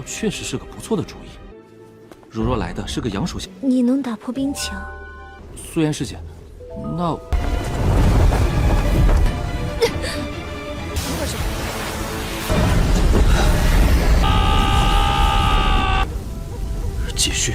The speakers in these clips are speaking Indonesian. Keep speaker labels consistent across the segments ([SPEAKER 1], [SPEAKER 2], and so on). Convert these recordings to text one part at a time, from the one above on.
[SPEAKER 1] 确实是个不错的主意。如若来的是个阳属性，
[SPEAKER 2] 你能打破冰墙？
[SPEAKER 1] 素颜师姐，那继续。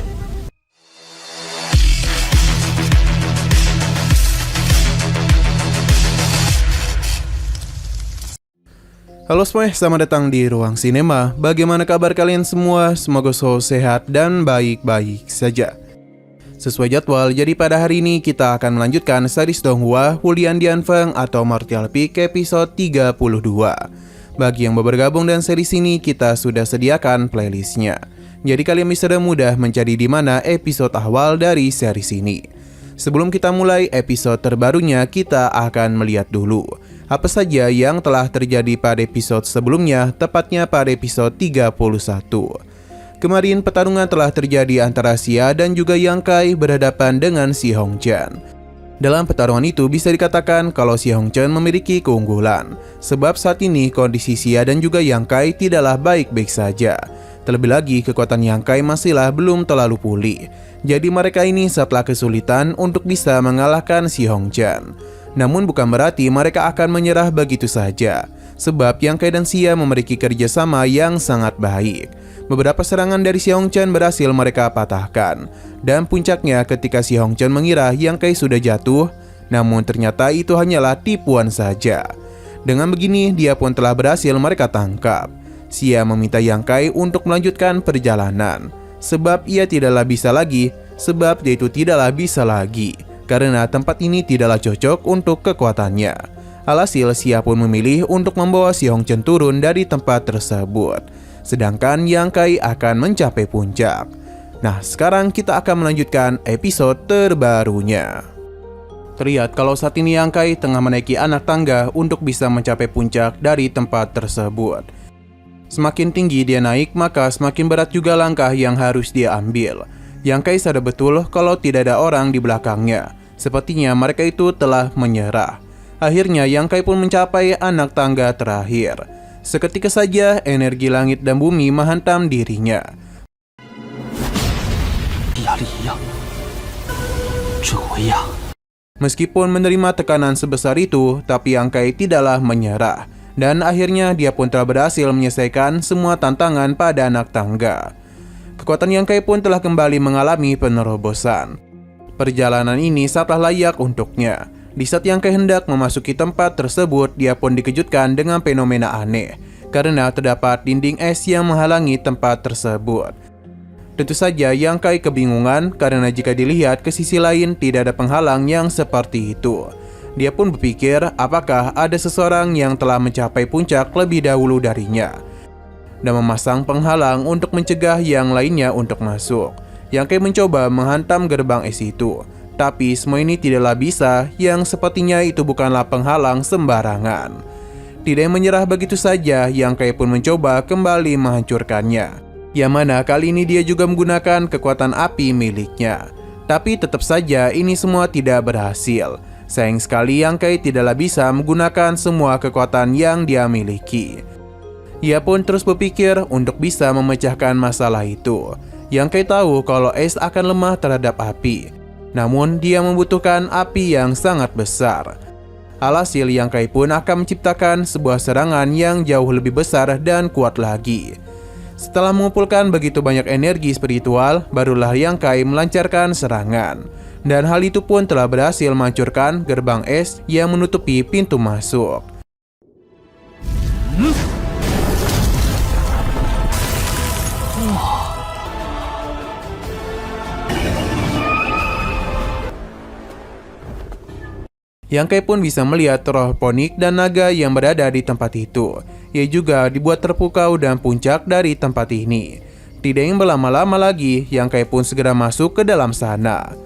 [SPEAKER 3] Halo semuanya, selamat datang di Ruang Sinema. Bagaimana kabar kalian semua? Semoga selalu sehat dan baik-baik saja. Sesuai jadwal, jadi pada hari ini kita akan melanjutkan series Donghua Hulian Dianfeng atau Martial Peak episode 32. Bagi yang baru bergabung dan series ini, kita sudah sediakan playlistnya. Jadi kalian bisa mudah mencari di mana episode awal dari series ini. Sebelum kita mulai episode terbarunya, kita akan melihat dulu apa saja yang telah terjadi pada episode sebelumnya, tepatnya pada episode 31. Kemarin pertarungan telah terjadi antara Xia dan juga Yang Kai berhadapan dengan Si Hongchen. Dalam pertarungan itu bisa dikatakan kalau Si Hongchen memiliki keunggulan, sebab saat ini kondisi Xia dan juga Yang Kai tidaklah baik-baik saja. Terlebih lagi kekuatan Yang Kai masihlah belum terlalu pulih. Jadi mereka ini setelah kesulitan untuk bisa mengalahkan Si Hongchen. Namun bukan berarti mereka akan menyerah begitu saja, sebab Yang Kai dan Xia memiliki kerjasama yang sangat baik. Beberapa serangan dari Si Hongchen berhasil mereka patahkan, dan puncaknya ketika Si Hongchen mengira Yang Kai sudah jatuh, namun ternyata itu hanyalah tipuan saja. Dengan begini dia pun telah berhasil mereka tangkap. Xia meminta Yang Kai untuk melanjutkan perjalanan, sebab ia tidaklah bisa lagi, karena tempat ini tidaklah cocok untuk kekuatannya. Alhasil Xia pun memilih untuk membawa Si Hongchen turun dari tempat tersebut, sedangkan Yang Kai akan mencapai puncak. Nah, sekarang kita akan melanjutkan episode terbarunya. Terlihat kalau saat ini Yang Kai tengah menaiki anak tangga untuk bisa mencapai puncak dari tempat tersebut. Semakin tinggi dia naik, maka semakin berat juga langkah yang harus dia ambil. Yang Kai sadar betul kalau tidak ada orang di belakangnya. Sepertinya mereka itu telah menyerah. Akhirnya Yang Kai pun mencapai anak tangga terakhir. Seketika saja energi langit dan bumi menghantam dirinya. Meskipun menerima tekanan sebesar itu, tapi Yang Kai tidaklah menyerah. Dan akhirnya dia pun telah berhasil menyelesaikan semua tantangan pada anak tangga. Kekuatan Yang Kai pun telah kembali mengalami penerobosan. Perjalanan ini sangatlah layak untuknya. Di saat Yang Kai hendak memasuki tempat tersebut, dia pun dikejutkan dengan fenomena aneh, karena terdapat dinding es yang menghalangi tempat tersebut. Tentu saja Yang Kai kebingungan, karena jika dilihat ke sisi lain tidak ada penghalang yang seperti itu. Dia pun berpikir apakah ada seseorang yang telah mencapai puncak lebih dahulu darinya, dan memasang penghalang untuk mencegah yang lainnya untuk masuk. Yang Kai mencoba menghantam gerbang es itu, tapi semua ini tidaklah bisa, yang sepertinya itu bukanlah penghalang sembarangan. Tidak yang menyerah begitu saja, Yang Kai pun mencoba kembali menghancurkannya, yang mana kali ini dia juga menggunakan kekuatan api miliknya. Tapi tetap saja ini semua tidak berhasil. Sayang sekali Yang Kai tidaklah bisa menggunakan semua kekuatan yang dia miliki. Ia pun terus berpikir untuk bisa memecahkan masalah itu. Yang Kai tahu kalau es akan lemah terhadap api, namun dia membutuhkan api yang sangat besar. Alhasil Yang Kai pun akan menciptakan sebuah serangan yang jauh lebih besar dan kuat lagi. Setelah mengumpulkan begitu banyak energi spiritual, barulah Yang Kai melancarkan serangan. Dan hal itu pun telah berhasil menghancurkan gerbang es yang menutupi pintu masuk. Yang Kai pun bisa melihat roh ponik dan naga yang berada di tempat itu. Ia juga dibuat terpukau dan puncak dari tempat ini. Tidak ingin berlama-lama lagi, Yang Kai pun segera masuk ke dalam sana.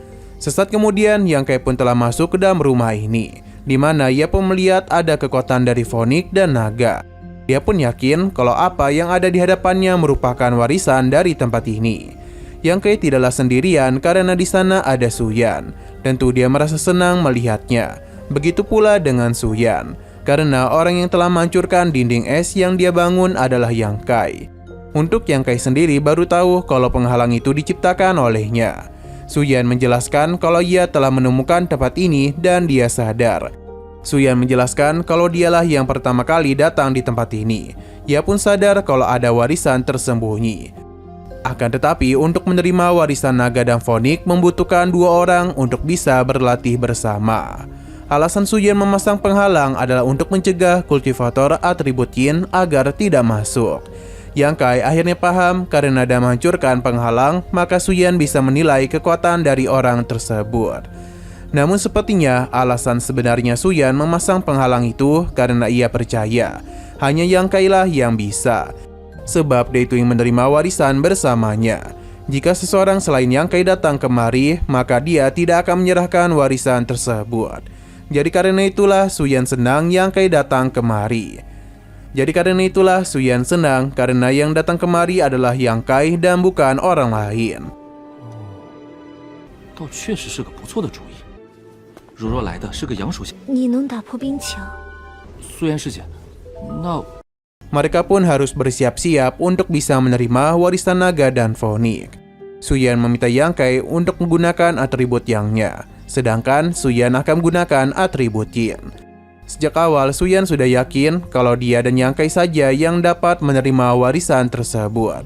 [SPEAKER 3] Sesaat kemudian Yang Kai pun telah masuk ke dalam rumah ini, di mana ia pun melihat ada kekuatan dari Fonik dan naga. Dia pun yakin kalau apa yang ada di hadapannya merupakan warisan dari tempat ini. Yang Kai tidaklah sendirian karena di sana ada Suyan. Tentu dia merasa senang melihatnya. Begitu pula dengan Suyan, karena orang yang telah menghancurkan dinding es yang dia bangun adalah Yang Kai. Untuk Yang Kai sendiri baru tahu kalau penghalang itu diciptakan olehnya. Suyan menjelaskan kalau ia telah menemukan tempat ini dan dia sadar. Suyan menjelaskan kalau dialah yang pertama kali datang di tempat ini. Ia pun sadar kalau ada warisan tersembunyi. Akan tetapi untuk menerima warisan naga dan fonik membutuhkan 2 orang untuk bisa berlatih bersama. Alasan Suyan memasang penghalang adalah untuk mencegah kultivator atribut yin agar tidak masuk. Yang Kai akhirnya paham karena dengan menghancurkan penghalang, maka Suyan bisa menilai kekuatan dari orang tersebut. Namun sepertinya alasan sebenarnya Suyan memasang penghalang itu karena ia percaya hanya Yang Kai lah yang bisa. Sebab dia itu yang menerima warisan bersamanya. Jika seseorang selain Yang Kai datang kemari, maka dia tidak akan menyerahkan warisan tersebut. Jadi karena itulah Suyan senang Yang Kai datang kemari. Karena yang datang kemari adalah Yang Kai dan bukan orang lain.
[SPEAKER 1] 倒确实是个不错的主意。如若来的是个阳属性，
[SPEAKER 2] 你能打破冰墙？
[SPEAKER 1] 苏妍师姐，那
[SPEAKER 3] Mereka pun harus bersiap-siap untuk bisa menerima warisan naga dan fonik. Suyan meminta Yang Kai untuk menggunakan atribut Yang-nya, sedangkan Suyan akan menggunakan atribut Yin. Sejak awal Suyan sudah yakin kalau dia dan Yang Kai saja yang dapat menerima warisan tersebut.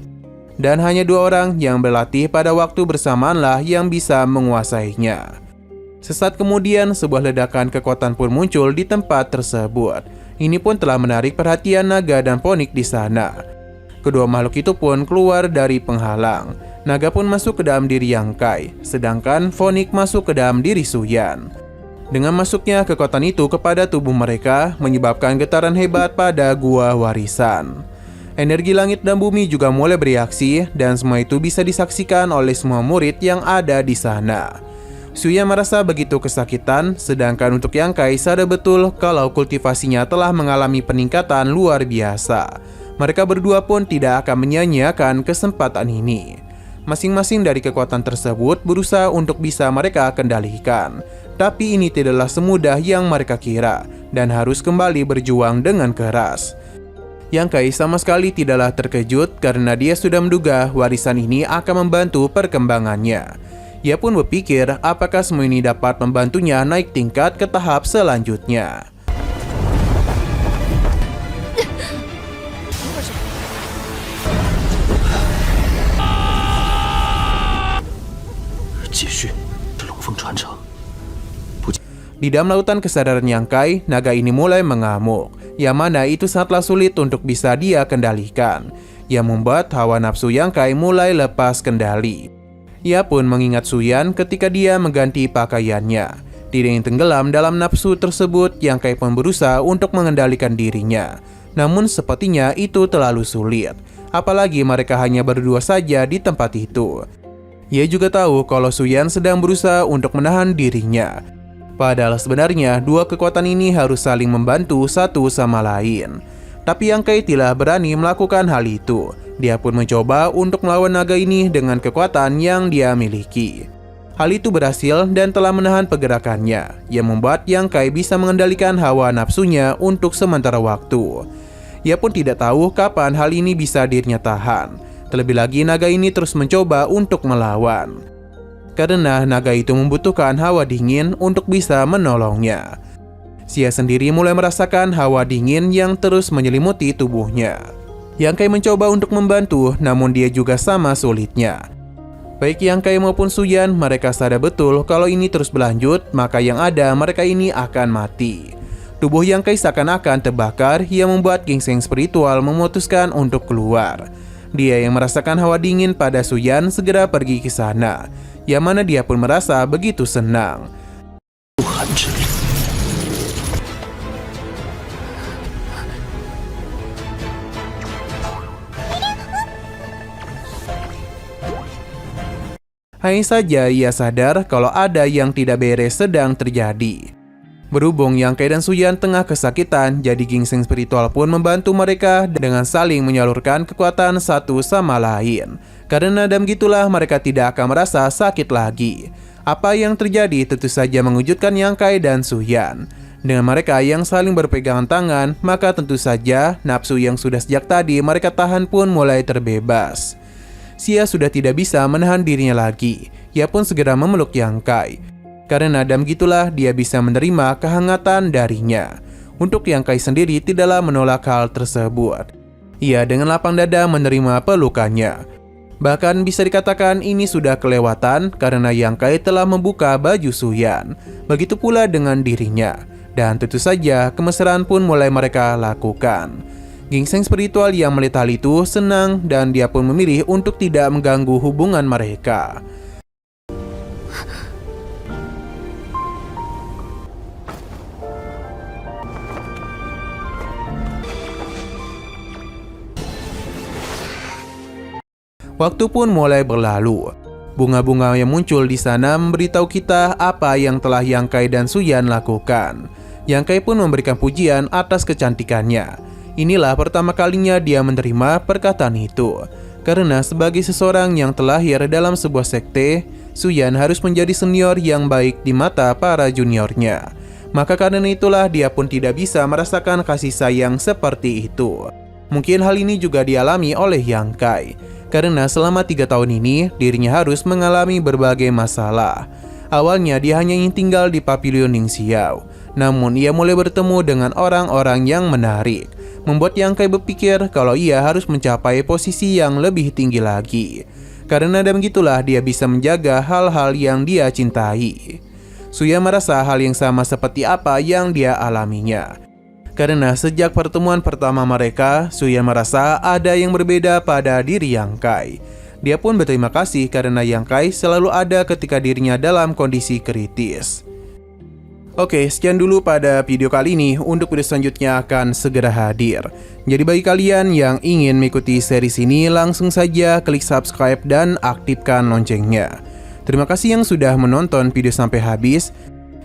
[SPEAKER 3] Dan hanya 2 orang yang berlatih pada waktu bersamaanlah yang bisa menguasainya. Sesaat kemudian sebuah ledakan kekuatan pun muncul di tempat tersebut. Ini pun telah menarik perhatian naga dan fonik di sana. Kedua makhluk itu pun keluar dari penghalang. Naga pun masuk ke dalam diri Yang Kai, sedangkan fonik masuk ke dalam diri Suyan. Dengan masuknya kekuatan itu kepada tubuh mereka, menyebabkan getaran hebat pada gua warisan. Energi langit dan bumi juga mulai bereaksi, dan semua itu bisa disaksikan oleh semua murid yang ada di sana. Suyan merasa begitu kesakitan, sedangkan untuk Yang Kai sadar betul kalau kultivasinya telah mengalami peningkatan luar biasa. Mereka berdua pun tidak akan menyia-nyiakan kesempatan ini. Masing-masing dari kekuatan tersebut berusaha untuk bisa mereka kendalikan. Tapi ini tidaklah semudah yang mereka kira dan harus kembali berjuang dengan keras. Yang Kai sama sekali tidaklah terkejut karena dia sudah menduga warisan ini akan membantu perkembangannya. Ia pun berpikir apakah semua ini dapat membantunya naik tingkat ke tahap selanjutnya. Di dalam lautan kesadaran Yang Kai, naga ini mulai mengamuk, yang mana itu sangatlah sulit untuk bisa dia kendalikan, yang membuat hawa nafsu Yang Kai mulai lepas kendali. Ia pun mengingat Suyan ketika dia mengganti pakaiannya. Tidak ingin tenggelam dalam nafsu tersebut, Yang Kai pun berusaha untuk mengendalikan dirinya. Namun sepertinya itu terlalu sulit, apalagi mereka hanya berdua saja di tempat itu. Ia juga tahu kalau Suyan sedang berusaha untuk menahan dirinya. Padahal sebenarnya 2 kekuatan ini harus saling membantu satu sama lain. Tapi Yang Kai tidak berani melakukan hal itu. Dia pun mencoba untuk melawan naga ini dengan kekuatan yang dia miliki. Hal itu berhasil dan telah menahan pergerakannya, yang membuat Yang Kai bisa mengendalikan hawa nafsunya untuk sementara waktu. Ia pun tidak tahu kapan hal ini bisa dirinya tahan. Terlebih lagi naga ini terus mencoba untuk melawan. Karena naga itu membutuhkan hawa dingin untuk bisa menolongnya. Dia sendiri mulai merasakan hawa dingin yang terus menyelimuti tubuhnya. Yang Kai mencoba untuk membantu, namun dia juga sama sulitnya. Baik Yang Kai maupun Suyan, mereka sadar betul kalau ini terus berlanjut, maka yang ada mereka ini akan mati. Tubuh Yang Kai seakan-akan terbakar, yang membuat gingseng spiritual memutuskan untuk keluar. Dia yang merasakan hawa dingin pada Suyan segera pergi ke sana, yang mana dia pun merasa begitu senang. Hanya saja ia sadar kalau ada yang tidak beres sedang terjadi. Berhubung Yang Kai dan Suyan tengah kesakitan, jadi gingseng spiritual pun membantu mereka dengan saling menyalurkan kekuatan satu sama lain. Karena dengan gitulah mereka tidak akan merasa sakit lagi. Apa yang terjadi tentu saja mengejutkan Yang Kai dan Suyan. Dengan mereka yang saling berpegangan tangan, maka tentu saja nafsu yang sudah sejak tadi mereka tahan pun mulai terbebas. Xia sudah tidak bisa menahan dirinya lagi. Ia pun segera memeluk Yang Kai. Karena dalam gitulah dia bisa menerima kehangatan darinya. Untuk Yang Kai sendiri tidaklah menolak hal tersebut. Ia dengan lapang dada menerima pelukannya. Bahkan bisa dikatakan ini sudah kelewatan karena Yang Kai telah membuka baju Suyan. Begitu pula dengan dirinya. Dan tentu saja kemesraan pun mulai mereka lakukan. Ginseng spiritual yang melihat hal itu senang dan dia pun memilih untuk tidak mengganggu hubungan mereka. Waktu pun mulai berlalu. Bunga-bunga yang muncul di sana memberitahu kita apa yang telah Yang Kai dan Suyan lakukan. Yang Kai pun memberikan pujian atas kecantikannya. Inilah pertama kalinya dia menerima perkataan itu. Karena sebagai seseorang yang terlahir dalam sebuah sekte, Suyan harus menjadi senior yang baik di mata para juniornya. Maka karena itulah dia pun tidak bisa merasakan kasih sayang seperti itu. Mungkin hal ini juga dialami oleh Yang Kai. Karena selama 3 tahun ini, dirinya harus mengalami berbagai masalah. Awalnya dia hanya ingin tinggal di Pavilion Ningxiao. Namun ia mulai bertemu dengan orang-orang yang menarik. Membuat Yang Kai berpikir kalau ia harus mencapai posisi yang lebih tinggi lagi. Karena dengan gitulah dia bisa menjaga hal-hal yang dia cintai. Suya merasa hal yang sama seperti apa yang dia alaminya. Karena sejak pertemuan pertama mereka, Suyan merasa ada yang berbeda pada diri Yang Kai. Dia pun berterima kasih karena Yang Kai selalu ada ketika dirinya dalam kondisi kritis. Oke, sekian dulu pada video kali ini. Untuk video selanjutnya akan segera hadir. Jadi bagi kalian yang ingin mengikuti series ini, langsung saja klik subscribe dan aktifkan loncengnya. Terima kasih yang sudah menonton video sampai habis.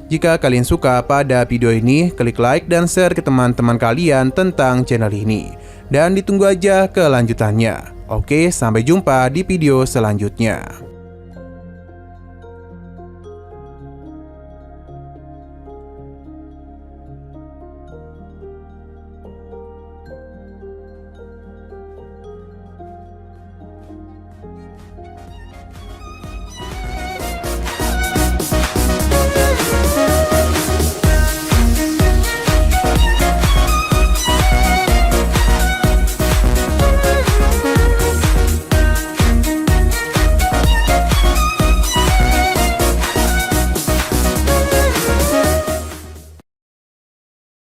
[SPEAKER 3] Jika kalian suka pada video ini, klik like dan share ke teman-teman kalian tentang channel ini. Dan ditunggu aja kelanjutannya. Oke, sampai jumpa di video selanjutnya.